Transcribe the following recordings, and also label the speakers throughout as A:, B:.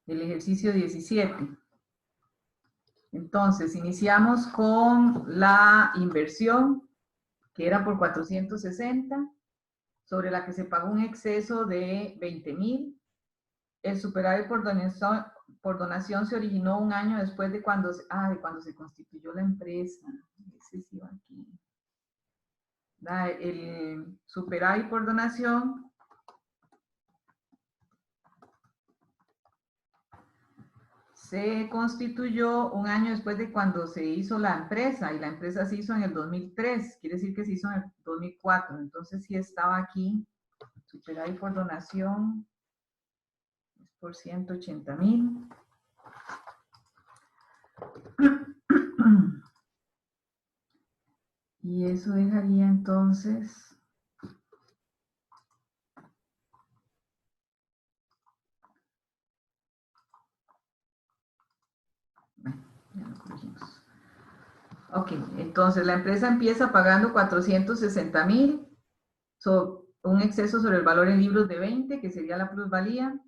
A: el ejercicio 17. Entonces, iniciamos con la inversión, que era por 460, sobre la que se pagó un exceso de 20,000. El superávit por donación se originó un año después de cuando se constituyó la empresa. Ese sí va aquí. El superávit por donación se constituyó un año después de cuando se hizo la empresa, y la empresa se hizo en el 2003, quiere decir que se hizo en el 2004, entonces sí estaba aquí, superávit por donación, es por 180,000. Y eso dejaría entonces... Ya lo corregimos. Ok, entonces la empresa empieza pagando 460,000, un exceso sobre el valor en libros de 20, que sería la plusvalía.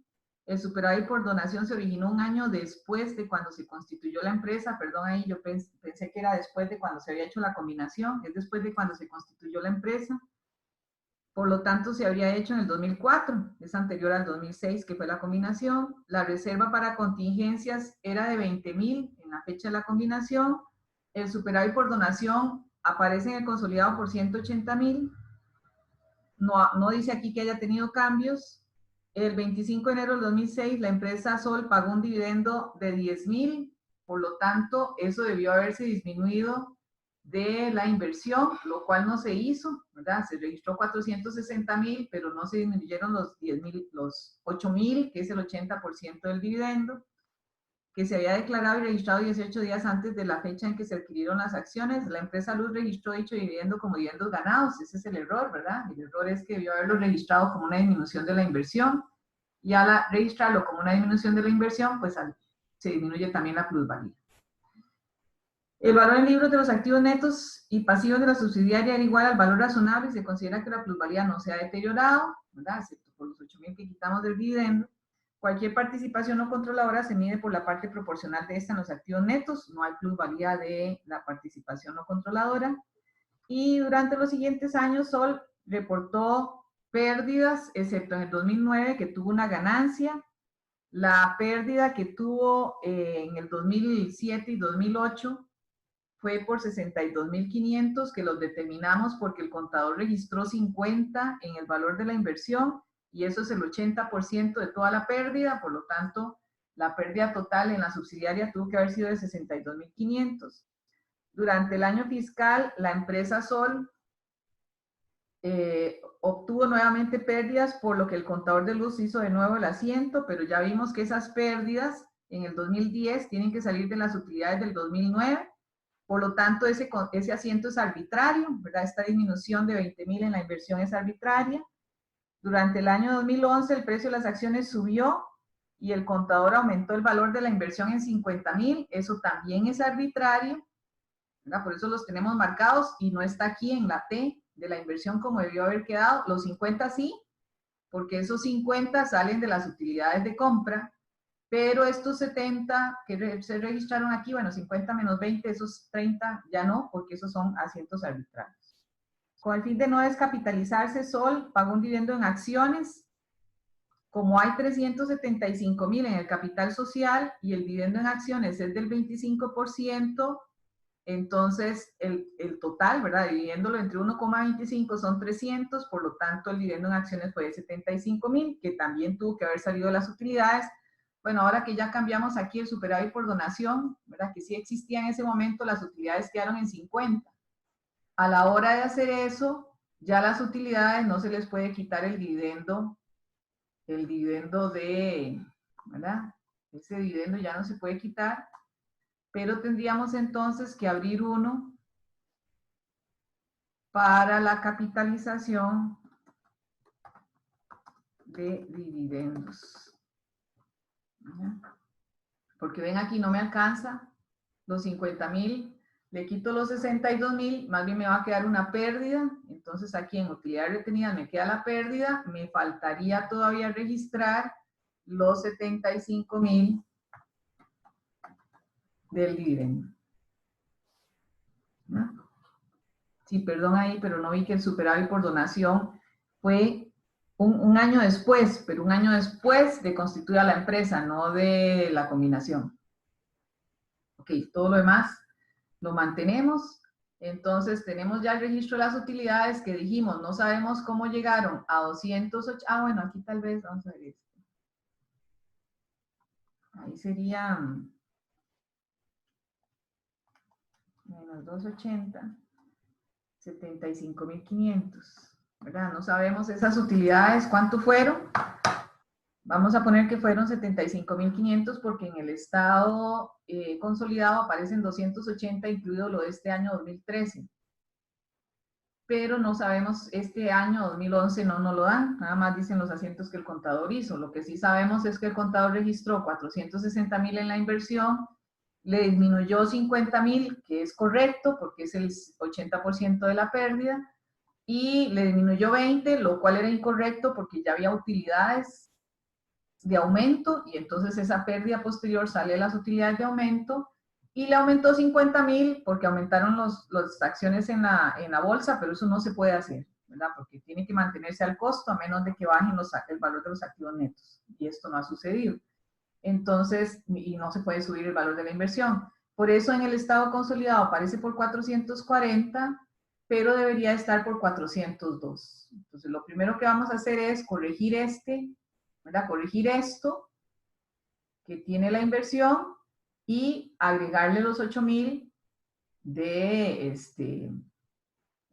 A: El superávit por donación se originó un año después de cuando se constituyó la empresa. Perdón, ahí yo pensé que era después de cuando se había hecho la combinación. Es después de cuando se constituyó la empresa. Por lo tanto, se habría hecho en el 2004. Es anterior al 2006, que fue la combinación. La reserva para contingencias era de 20,000 en la fecha de la combinación. El superávit por donación aparece en el consolidado por 180,000. No dice aquí que haya tenido cambios. El 25 de enero del 2006, la empresa Sol pagó un dividendo de 10,000, por lo tanto, eso debió haberse disminuido de la inversión, lo cual no se hizo, ¿verdad? Se registró 460,000, pero no se disminuyeron los 10,000, los 8,000, que es el 80% del dividendo, que se había declarado y registrado 18 días antes de la fecha en que se adquirieron las acciones. La empresa Luz registró dicho dividendo como dividendos ganados. Ese es el error, ¿verdad? El error es que debió haberlo registrado como una disminución de la inversión, y al registrarlo como una disminución de la inversión, pues se disminuye también la plusvalía. El valor en libros de los activos netos y pasivos de la subsidiaria era igual al valor razonable y se considera que la plusvalía no se ha deteriorado, ¿verdad? Excepto por los 8,000 que quitamos del dividendo. Cualquier participación no controladora se mide por la parte proporcional de esta en los activos netos. No hay plusvalía de la participación no controladora. Y durante los siguientes años, Sol reportó pérdidas, excepto en el 2009, que tuvo una ganancia. La pérdida que tuvo en el 2007 y 2008 fue por 62,500, que los determinamos porque el contador registró 50 en el valor de la inversión, y eso es el 80% de toda la pérdida. Por lo tanto, la pérdida total en la subsidiaria tuvo que haber sido de 62,500. Durante el año fiscal, la empresa Sol obtuvo nuevamente pérdidas, por lo que el contador de luz hizo de nuevo el asiento, pero ya vimos que esas pérdidas en el 2010 tienen que salir de las utilidades del 2009. Por lo tanto, ese asiento es arbitrario, ¿verdad? Esta disminución de 20,000 en la inversión es arbitraria. Durante el año 2011, el precio de las acciones subió y el contador aumentó el valor de la inversión en 50,000. Eso también es arbitrario, ¿verdad? Por eso los tenemos marcados y no está aquí en la T de la inversión como debió haber quedado. Los 50 sí, porque esos 50 salen de las utilidades de compra, pero estos 70 que se registraron aquí, bueno, 50 menos 20, esos 30 ya no, porque esos son asientos arbitrarios. Con el fin de no descapitalizarse, Sol pagó un dividendo en acciones. Como hay 375,000 en el capital social y el dividendo en acciones es del 25%, entonces el total, ¿verdad? Dividiéndolo entre 1,25 son 300, por lo tanto el dividendo en acciones fue de 75,000, que también tuvo que haber salido de las utilidades. Bueno, ahora que ya cambiamos aquí el superávit por donación, ¿verdad? Que sí existía en ese momento, las utilidades quedaron en 50. A la hora de hacer eso, ya las utilidades no se les puede quitar el dividendo de, ¿verdad? Ese dividendo ya no se puede quitar, pero tendríamos entonces que abrir uno para la capitalización de dividendos. Porque ven aquí, no me alcanza los 50,000, le quito los 62,000, más bien me va a quedar una pérdida. Entonces aquí en utilidades retenidas me queda la pérdida, me faltaría todavía registrar los 75,000 del dividendo. ¿No? Sí, perdón ahí, pero no vi que el superávit por donación fue un año después, pero un año después de constituir a la empresa, no de la combinación. Ok, todo lo demás lo mantenemos. Entonces tenemos ya el registro de las utilidades que dijimos, no sabemos cómo llegaron a 208. Ah, bueno, aquí tal vez, vamos a ver esto. Ahí serían menos 280, 75,500, ¿verdad? No sabemos esas utilidades, ¿cuánto fueron? Vamos a poner que fueron 75,500 porque en el estado consolidado aparecen 280, incluido lo de este año 2013. Pero no sabemos, este año 2011 no nos lo dan, nada más dicen los asientos que el contador hizo. Lo que sí sabemos es que el contador registró 460,000 en la inversión, le disminuyó 50,000, que es correcto porque es el 80% de la pérdida, y le disminuyó 20, lo cual era incorrecto porque ya había utilidades de aumento y entonces esa pérdida posterior sale de las utilidades de aumento, y le aumentó 50,000 porque aumentaron las acciones en la bolsa, pero eso no se puede hacer, ¿verdad? Porque tiene que mantenerse al costo a menos de que bajen el valor de los activos netos, y esto no ha sucedido. Entonces, y no se puede subir el valor de la inversión. Por eso en el estado consolidado aparece por 440, pero debería estar por 402. Entonces, lo primero que vamos a hacer es corregir ¿verdad? Corregir esto que tiene la inversión y agregarle los 8,000 del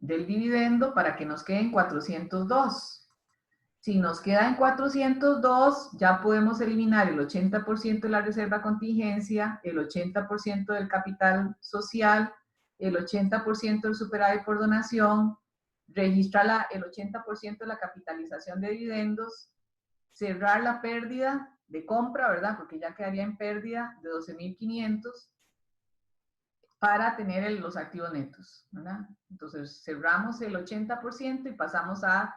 A: dividendo para que nos queden 402. Si nos queda en 402, ya podemos eliminar el 80% de la reserva contingencia, el 80% del capital social, el 80% del superávit por donación, registrar el 80% de la capitalización de dividendos, cerrar la pérdida de compra, ¿verdad? Porque ya quedaría en pérdida de 12,500 para tener los activos netos, ¿verdad? Entonces cerramos el 80% y pasamos a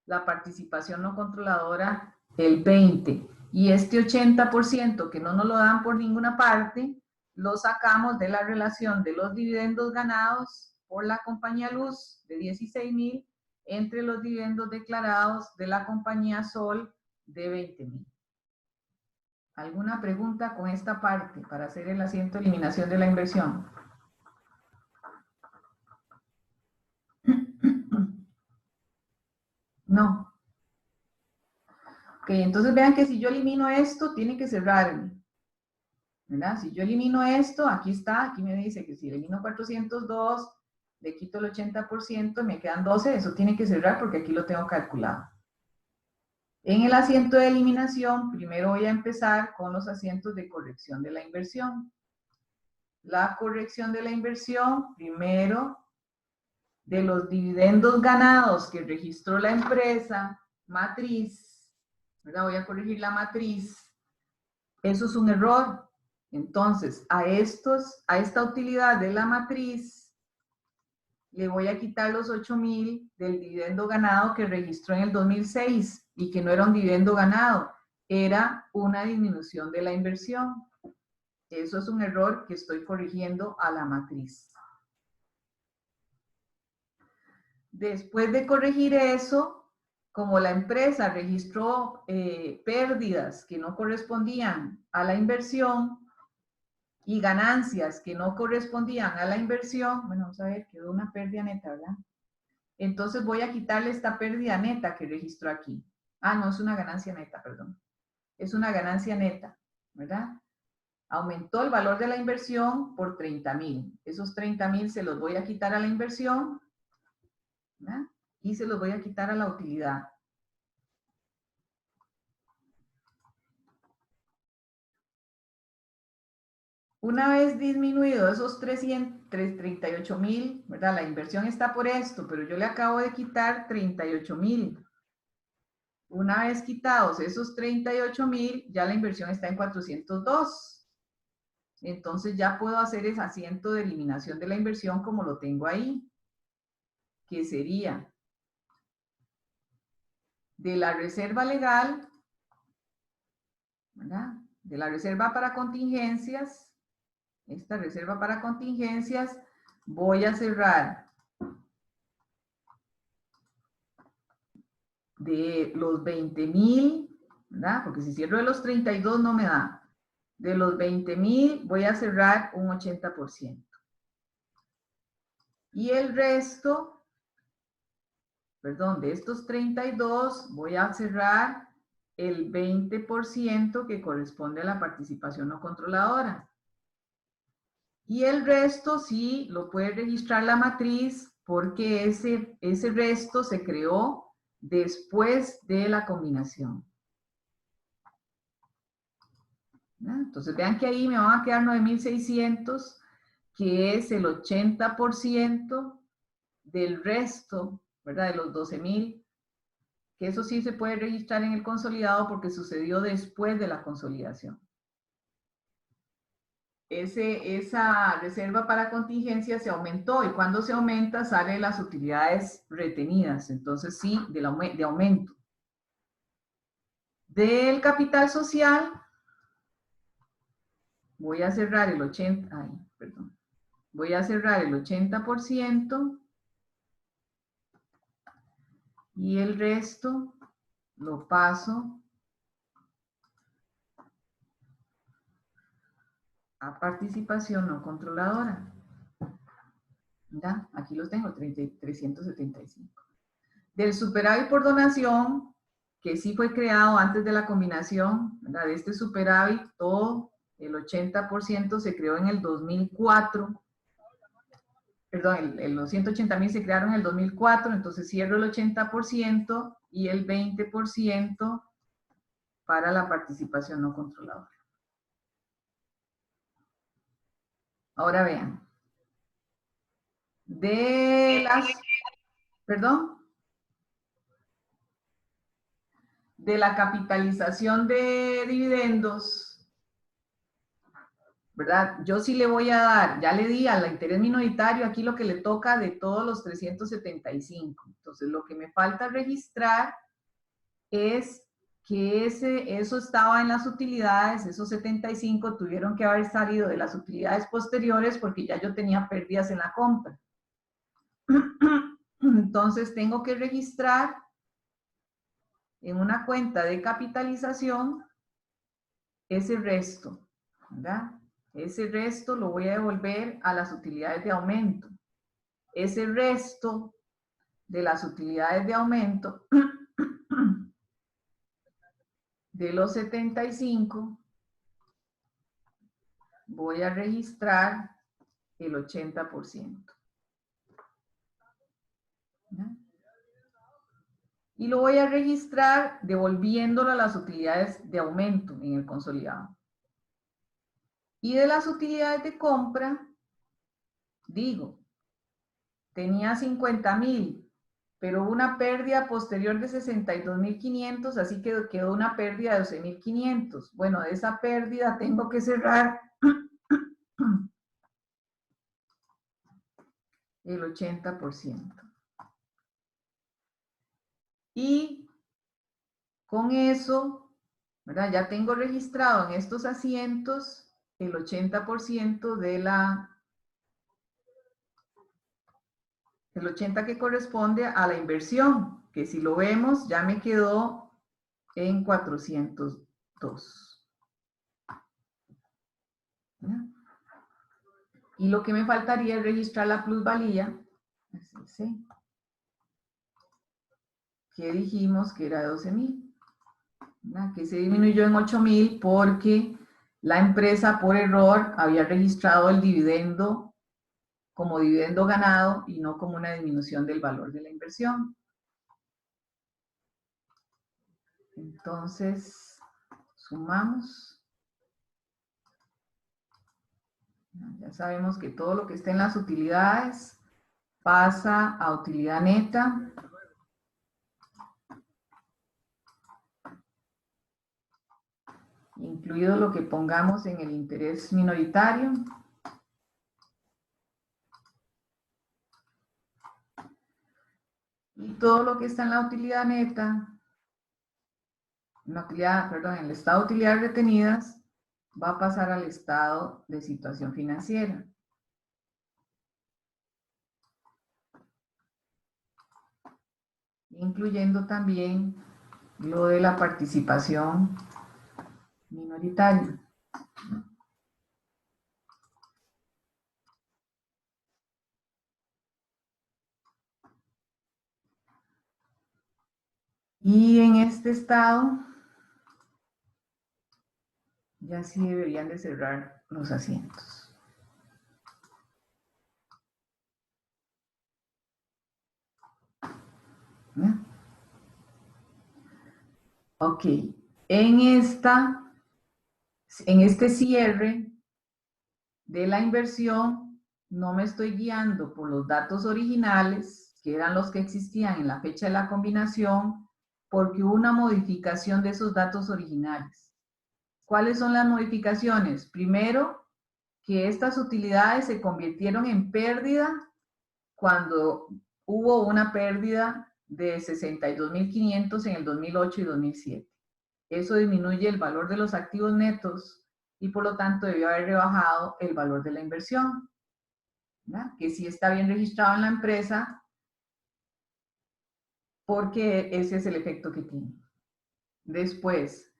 A: la participación no controladora el 20%. Y este 80% que no nos lo dan por ninguna parte, lo sacamos de la relación de los dividendos ganados por la compañía Luz de 16,000 entre los dividendos declarados de la compañía Sol de 20,000. ¿Alguna pregunta con esta parte para hacer el asiento de eliminación de la inversión? No. Ok, entonces vean que si yo elimino esto, tiene que cerrar, ¿verdad? Si yo elimino esto, aquí está, aquí me dice que si elimino 402, le quito el 80%, me quedan 12, eso tiene que cerrar porque aquí lo tengo calculado. En el asiento de eliminación, primero voy a empezar con los asientos de corrección de la inversión. La corrección de la inversión, primero, de los dividendos ganados que registró la empresa matriz, ¿verdad? Voy a corregir la matriz. Eso es un error. Entonces, a esta utilidad de la matriz, le voy a quitar los 8,000 del dividendo ganado que registró en el 2006 y que no era un dividendo ganado, era una disminución de la inversión. Eso es un error que estoy corrigiendo a la matriz. Después de corregir eso, como la empresa registró pérdidas que no correspondían a la inversión y ganancias que no correspondían a la inversión, bueno, vamos a ver, quedó una pérdida neta, ¿verdad? Entonces voy a quitarle esta pérdida neta que registró aquí. Ah, no, es una ganancia neta, perdón. Es una ganancia neta, ¿verdad? Aumentó el valor de la inversión por 30,000. Esos 30,000 se los voy a quitar a la inversión, ¿verdad? Y se los voy a quitar a la utilidad. Una vez disminuido esos 38,000, ¿verdad? La inversión está por esto, pero yo le acabo de quitar 38,000. Una vez quitados esos 38,000, ya la inversión está en 402. Entonces ya puedo hacer ese asiento de eliminación de la inversión como lo tengo ahí, que sería de la reserva legal ¿verdad? De la reserva para contingencias, esta reserva para contingencias, voy a cerrar de los 20,000, ¿verdad? Porque si cierro de los 32 no me da. De los 20,000 voy a cerrar un 80%. Y el resto, perdón, de estos 32 voy a cerrar el 20% que corresponde a la participación no controladora. Y el resto sí lo puede registrar la matriz porque ese resto se creó después de la combinación. ¿Ya? Entonces vean que ahí me van a quedar 9,600, que es el 80% del resto, ¿verdad? De los 12,000, que eso sí se puede registrar en el consolidado porque sucedió después de la consolidación. Esa reserva para contingencia se aumentó y cuando se aumenta sale las utilidades retenidas, entonces sí, de aumento. Del capital social voy a cerrar el 80% y el resto lo paso a participación no controladora. ¿Ya? Aquí los tengo, 375. Del superávit por donación, que sí fue creado antes de la combinación, ¿verdad? De este superávit, todo el 80% se creó en el 2004. Perdón, los 180,000 se crearon en el 2004, entonces cierro el 80% y el 20% para la participación no controladora. Ahora vean. De la capitalización de dividendos, ¿verdad? Yo sí le voy a dar, ya le di al interés minoritario aquí lo que le toca de todos los 375. Entonces, lo que me falta registrar es que eso estaba en las utilidades, esos 75 tuvieron que haber salido de las utilidades posteriores porque ya yo tenía pérdidas en la compra. Entonces, tengo que registrar en una cuenta de capitalización ese resto, ¿verdad? Ese resto lo voy a devolver a las utilidades de aumento. Ese resto de las utilidades de aumento de los 75 voy a registrar el 80%. ¿Ya? Y lo voy a registrar devolviéndolo a las utilidades de aumento en el consolidado. Y de las utilidades de compra, digo, tenía 50,000, pero hubo una pérdida posterior de 62,500, así que quedó una pérdida de 12,500. Bueno, de esa pérdida tengo que cerrar el 80%. Y con eso, ¿verdad? Ya tengo registrado en estos asientos el 80% el 80 que corresponde a la inversión, que si lo vemos ya me quedó en 402. ¿Ya? Y lo que me faltaría es registrar la plusvalía, ¿sí? Que dijimos que era de 12,000, que se disminuyó en 8,000 porque la empresa por error había registrado el dividendo como dividendo ganado y no como una disminución del valor de la inversión. Entonces, sumamos. Ya sabemos que todo lo que está en las utilidades pasa a utilidad neta. Incluido lo que pongamos en el interés minoritario. Y todo lo que está en la utilidad neta la utilidad, perdón, el estado de utilidades retenidas va a pasar al estado de situación financiera. Incluyendo también lo de la participación minoritaria. Y en este estado ya sí deberían de cerrar los asientos. ¿Ya? Ok, en este cierre de la inversión no me estoy guiando por los datos originales, que eran los que existían en la fecha de la combinación, porque hubo una modificación de esos datos originales. ¿Cuáles son las modificaciones? Primero, que estas utilidades se convirtieron en pérdida cuando hubo una pérdida de 62.500 en el 2008 y 2007. Eso disminuye el valor de los activos netos y por lo tanto debió haber rebajado el valor de la inversión, ¿verdad? Que sí está bien registrado en la empresa porque ese es el efecto que tiene. Después,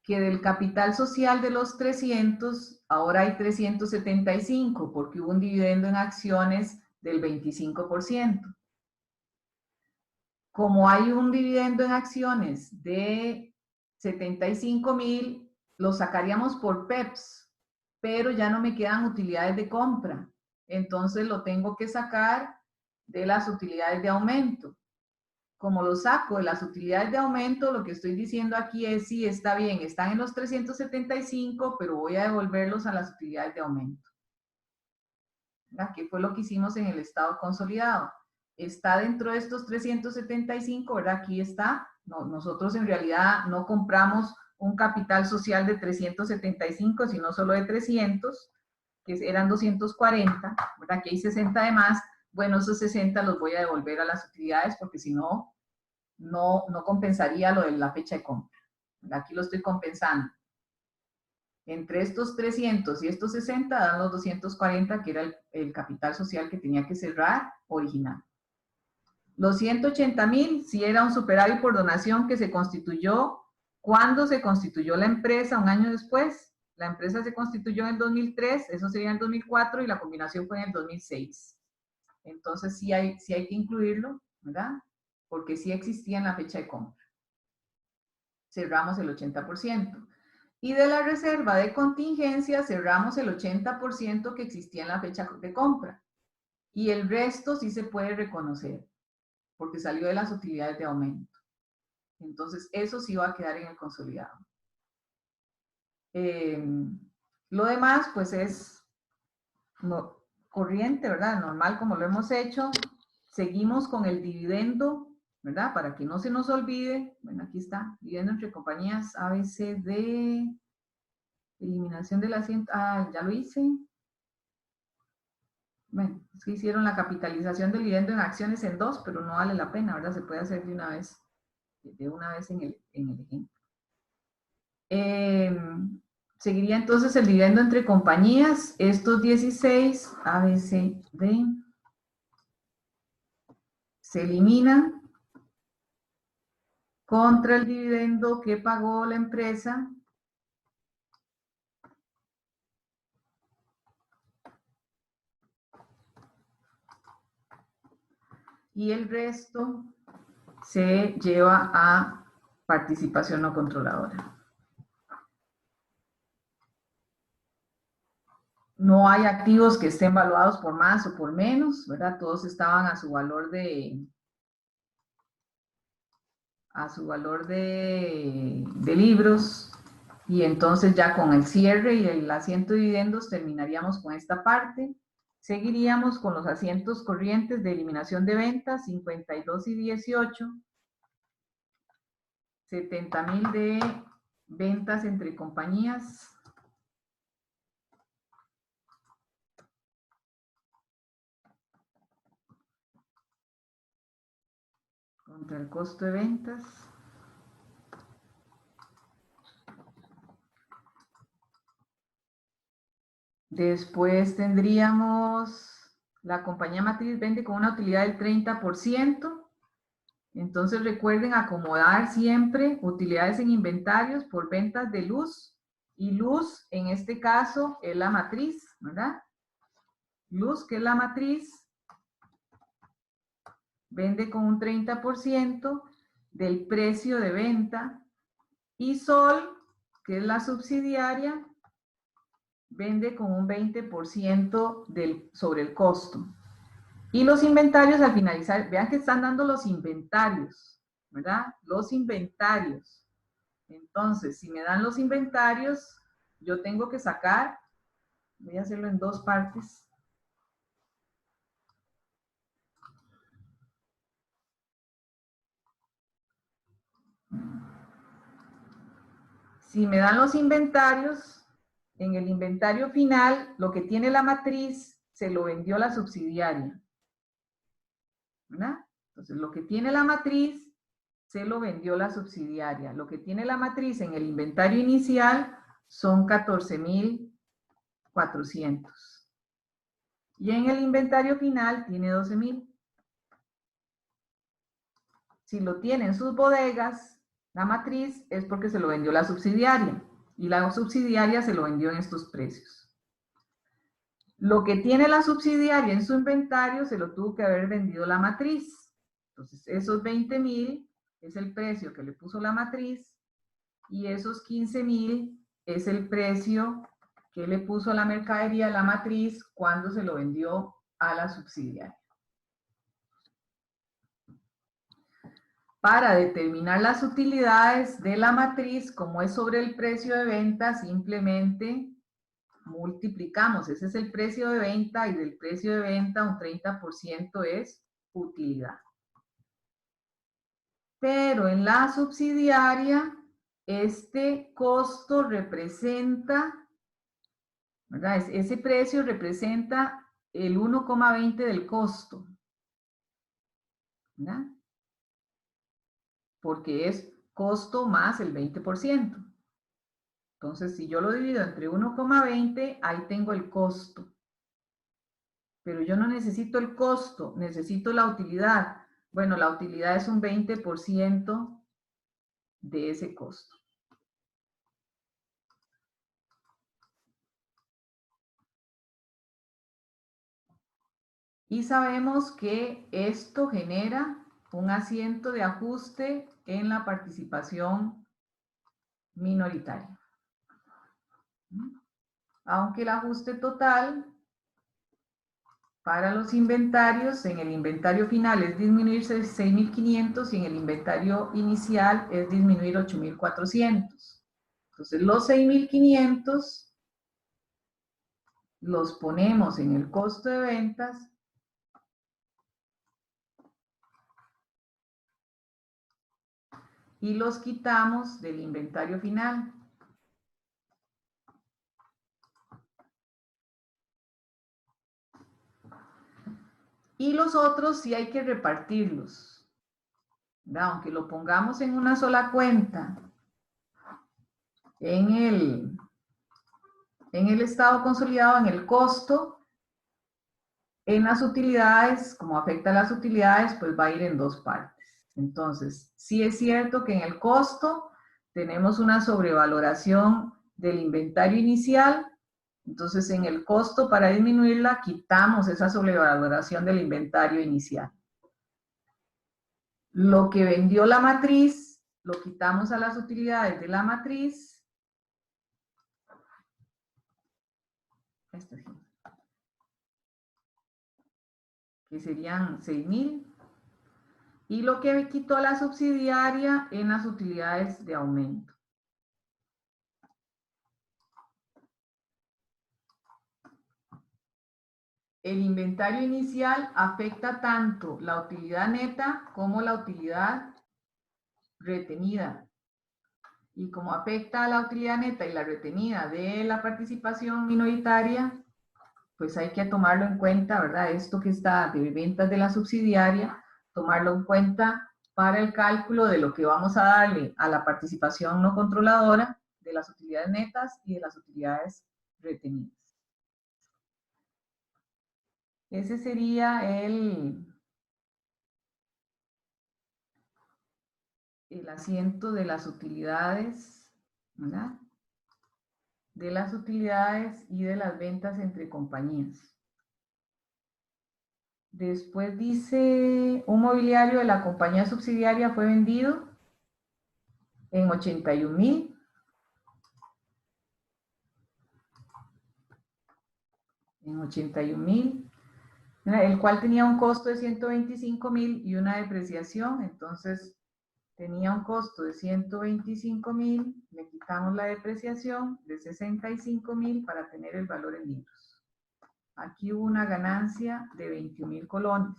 A: que del capital social de los 300, ahora hay 375 porque hubo un dividendo en acciones del 25%. Como hay un dividendo en acciones de 75.000, lo sacaríamos por PEPS, pero ya no me quedan utilidades de compra. Entonces lo tengo que sacar de las utilidades de aumento. Como lo saco de las utilidades de aumento, lo que estoy diciendo aquí es, sí, está bien, están en los 375, pero voy a devolverlos a las utilidades de aumento. ¿Verdad? ¿Qué fue lo que hicimos en el estado consolidado? Está dentro de estos 375, ¿verdad? Aquí está. No, nosotros en realidad no compramos un capital social de 375, sino solo de 300, que eran 240, ¿verdad? Aquí hay 60 de más. Bueno, esos 60 los voy a devolver a las utilidades porque si no, no compensaría lo de la fecha de compra. Aquí lo estoy compensando. Entre estos 300 y estos 60 dan los 240, que era el capital social que tenía que cerrar original. Los 180.000, si era un superávit por donación que se constituyó, ¿cuándo se constituyó la empresa? Un año después. La empresa se constituyó en el 2003, eso sería en el 2004 y la combinación fue en el 2006. Entonces sí hay que incluirlo, ¿verdad? Porque sí existía en la fecha de compra. Cerramos el 80%. Y de la reserva de contingencia cerramos el 80% que existía en la fecha de compra. Y el resto sí se puede reconocer, porque salió de las utilidades de aumento. Entonces, eso sí va a quedar en el consolidado. Lo demás, pues es corriente, ¿verdad? Normal como lo hemos hecho. Seguimos con el dividendo, ¿verdad? Para que no se nos olvide. Bueno, aquí está, dividendo entre compañías ABCD, eliminación del asiento. Ah, ya lo hice. Bueno, es que hicieron la capitalización del dividendo en acciones en 2, pero no vale la pena, ¿verdad? Se puede hacer de una vez en el ejemplo. Seguiría entonces el dividendo entre compañías, estos 16, A, B, C, D, se eliminan contra el dividendo que pagó la empresa y el resto se lleva a participación no controladora. No hay activos que estén valuados por más o por menos, ¿verdad? Todos estaban a su valor de libros, y entonces ya con el cierre y el asiento de dividendos terminaríamos con esta parte. Seguiríamos con los asientos corrientes de eliminación de ventas, 52 y 18, 70.000 de ventas entre compañías, contra el costo de ventas. Después tendríamos, la compañía matriz vende con una utilidad del 30%. Entonces recuerden acomodar siempre utilidades en inventarios por ventas de luz. Y luz, en este caso, es la matriz, ¿verdad? Luz, que es la matriz, vende con un 30% del precio de venta. Y Sol, que es la subsidiaria, vende con un 20% sobre el costo. Y los inventarios al finalizar, vean que están dando los inventarios, ¿verdad? Los inventarios. Entonces, si me dan los inventarios, yo tengo que sacar, voy a hacerlo en dos partes. Si me dan los inventarios, en el inventario final, lo que tiene la matriz, se lo vendió la subsidiaria, ¿verdad? Entonces, lo que tiene la matriz, se lo vendió la subsidiaria. Lo que tiene la matriz en el inventario inicial son 14,400. Y en el inventario final tiene 12,000. Si lo tiene en sus bodegas, la matriz, es porque se lo vendió la subsidiaria. Y la subsidiaria se lo vendió en estos precios. Lo que tiene la subsidiaria en su inventario se lo tuvo que haber vendido la matriz. Entonces, esos 20,000 es el precio que le puso la matriz y esos 15,000 es el precio que le puso la mercadería la matriz cuando se lo vendió a la subsidiaria. Para determinar las utilidades de la matriz, como es sobre el precio de venta, simplemente multiplicamos. Ese es el precio de venta y del precio de venta un 30% es utilidad. Pero en la subsidiaria, este costo representa, ¿verdad? Ese precio representa el 1,20 del costo, ¿verdad? Porque es costo más el 20%. Entonces, si yo lo divido entre 1,20, ahí tengo el costo. Pero yo no necesito el costo, necesito la utilidad. Bueno, la utilidad es un 20% de ese costo. Y sabemos que esto genera un asiento de ajuste en la participación minoritaria. Aunque el ajuste total para los inventarios, en el inventario final es disminuir 6,500 y en el inventario inicial es disminuir 8,400. Entonces los 6,500 los ponemos en el costo de ventas y los quitamos del inventario final. Y los otros sí hay que repartirlos, ¿verdad? Aunque lo pongamos en una sola cuenta, en el estado consolidado, en el costo, en las utilidades, como afecta a las utilidades, pues va a ir en dos partes. Entonces, sí es cierto que en el costo tenemos una sobrevaloración del inventario inicial. Entonces, en el costo, para disminuirla, quitamos esa sobrevaloración del inventario inicial. Lo que vendió la matriz, lo quitamos a las utilidades de la matriz. Que serían 6,000. Y lo que quitó la subsidiaria en las utilidades de aumento. El inventario inicial afecta tanto la utilidad neta como la utilidad retenida. Y como afecta a la utilidad neta y la retenida de la participación minoritaria, pues hay que tomarlo en cuenta, ¿verdad? Esto que está de ventas de la subsidiaria, tomarlo en cuenta para el cálculo de lo que vamos a darle a la participación no controladora de las utilidades netas y de las utilidades retenidas. Ese sería el asiento de las utilidades, ¿verdad? De las utilidades y de las ventas entre compañías. Después dice, un mobiliario de la compañía subsidiaria fue vendido en 81,000. En 81,000, el cual tenía un costo de 125,000 y una depreciación. Entonces tenía un costo de 125,000, le quitamos la depreciación de 65,000 para tener el valor en libros. Aquí hubo una ganancia de 21,000 colones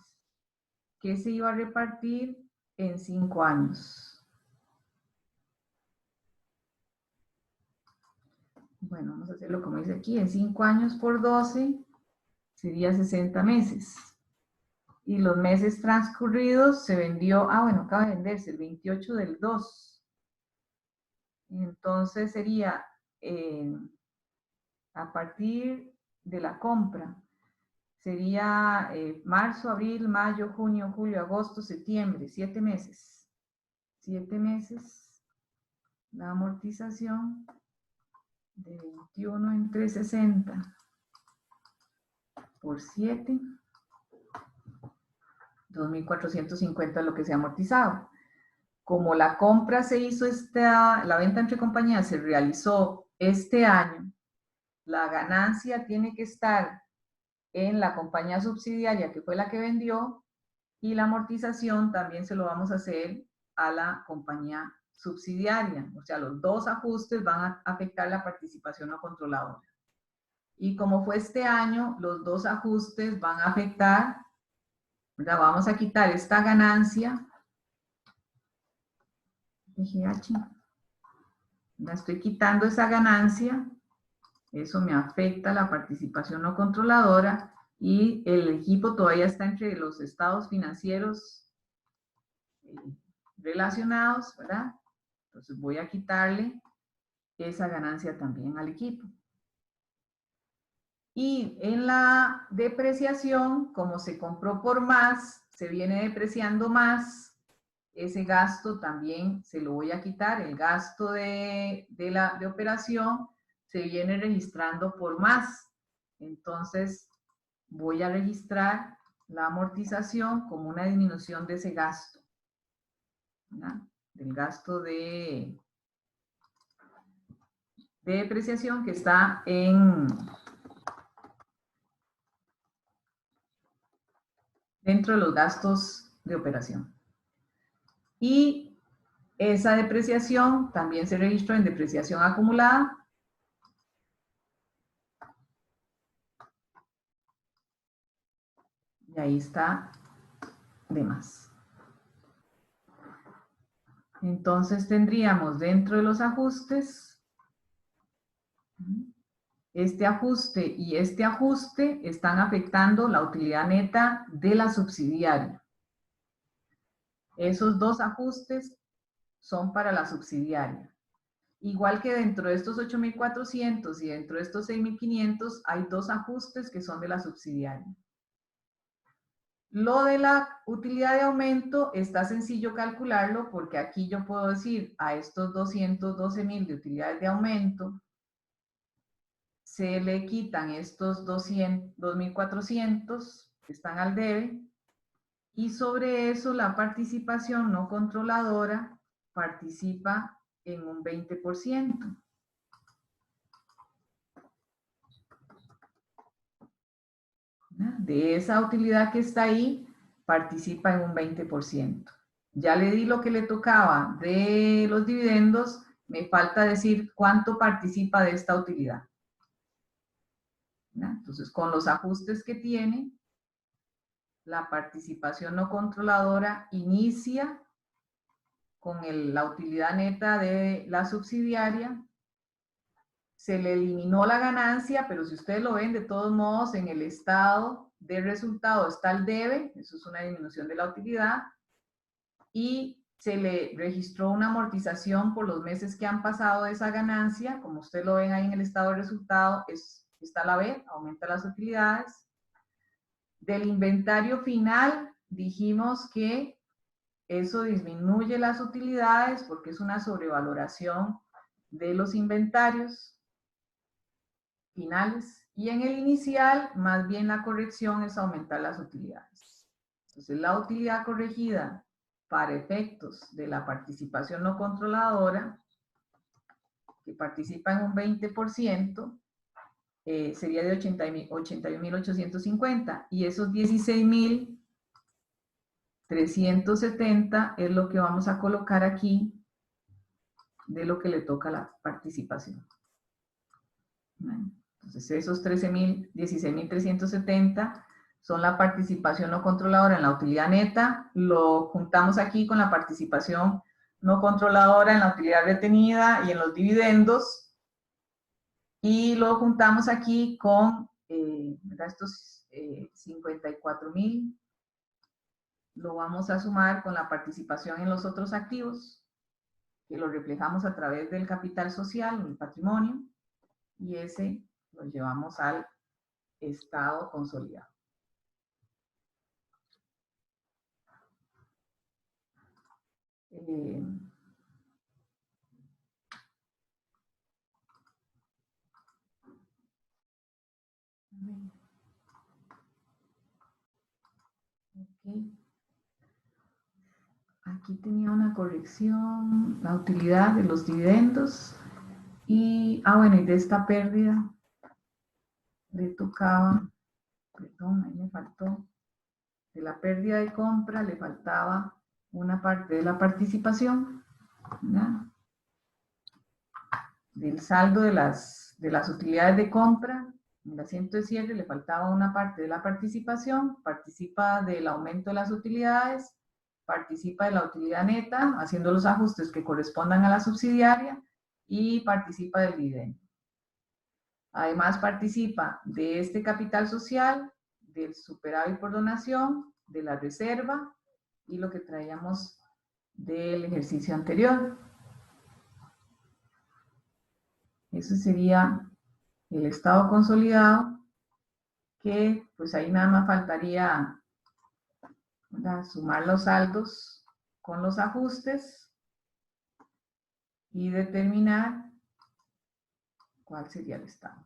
A: que se iba a repartir en 5 años. Bueno, vamos a hacerlo como dice aquí, en 5 años por 12 sería 60 meses. Y los meses transcurridos se vendió, bueno, acaba de venderse el 28 del 2. Entonces sería a partir de la compra, sería marzo, abril, mayo, junio, julio, agosto, septiembre, 7 meses. 7 meses, la amortización de 21 entre 60 por 7, 2,450 es lo que se ha amortizado. Como la compra se hizo, la venta entre compañías se realizó este año, la ganancia tiene que estar en la compañía subsidiaria que fue la que vendió y la amortización también se lo vamos a hacer a la compañía subsidiaria. O sea, los dos ajustes van a afectar la participación no controladora. Y como fue este año, los dos ajustes van a afectar, ¿verdad? Vamos a quitar esta ganancia de GH. La estoy quitando esa ganancia, eso me afecta la participación no controladora y el equipo todavía está entre los estados financieros relacionados, ¿verdad? Entonces voy a quitarle esa ganancia también al equipo. Y en la depreciación, como se compró por más, se viene depreciando más, ese gasto también se lo voy a quitar, el gasto de operación se viene registrando por más. Entonces, voy a registrar la amortización como una disminución de ese gasto, ¿verdad? Del gasto de depreciación que está dentro de los gastos de operación. Y esa depreciación también se registró en depreciación acumulada. Y ahí está de más. Entonces tendríamos dentro de los ajustes, este ajuste y este ajuste están afectando la utilidad neta de la subsidiaria. Esos dos ajustes son para la subsidiaria. Igual que dentro de estos 8,400 y dentro de estos 6,500 hay dos ajustes que son de la subsidiaria. Lo de la utilidad de aumento está sencillo calcularlo porque aquí yo puedo decir a estos 212,000 de utilidades de aumento se le quitan estos 2,400 que están al debe y sobre eso la participación no controladora participa en un 20%. De esa utilidad que está ahí, participa en un 20%. Ya le di lo que le tocaba de los dividendos, me falta decir cuánto participa de esta utilidad. Entonces, con los ajustes que tiene, la participación no controladora inicia con la utilidad neta de la subsidiaria, se le eliminó la ganancia, pero si ustedes lo ven, de todos modos, en el estado de resultado está el debe, eso es una disminución de la utilidad, y se le registró una amortización por los meses que han pasado de esa ganancia, como ustedes lo ven ahí en el estado de resultado, está la B, aumenta las utilidades, Del inventario final dijimos que eso disminuye las utilidades porque es una sobrevaloración de los inventarios finales. Y en el inicial, más bien la corrección es aumentar las utilidades. Entonces, la utilidad corregida para efectos de la participación no controladora, que participa en un 20%, sería de 81.850. Y esos 16.370 es lo que vamos a colocar aquí de lo que le toca a la participación. Entonces, esos 16.370 son la participación no controladora en la utilidad neta. Lo juntamos aquí con la participación no controladora en la utilidad retenida y en los dividendos. Y lo juntamos aquí con estos 54.000. Lo vamos a sumar con la participación en los otros activos, que lo reflejamos a través del capital social, el patrimonio, y ese lo llevamos al estado consolidado. Okay. Aquí tenía una corrección, la utilidad de los dividendos y, bueno, y de esta pérdida le tocaba, perdón, ahí me faltó, de la pérdida de compra le faltaba una parte de la participación, ¿verdad? Del saldo de las utilidades de compra, en el asiento de cierre le faltaba una parte de la participación, participa del aumento de las utilidades, participa de la utilidad neta, haciendo los ajustes que correspondan a la subsidiaria, y participa del dividendo. Además participa de este capital social, del superávit por donación, de la reserva y lo que traíamos del ejercicio anterior. Ese sería el estado consolidado, que pues ahí nada más faltaría, ¿verdad?, sumar los saldos con los ajustes y determinar cuál sería el estado.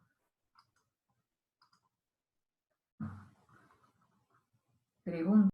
A: Pregunta.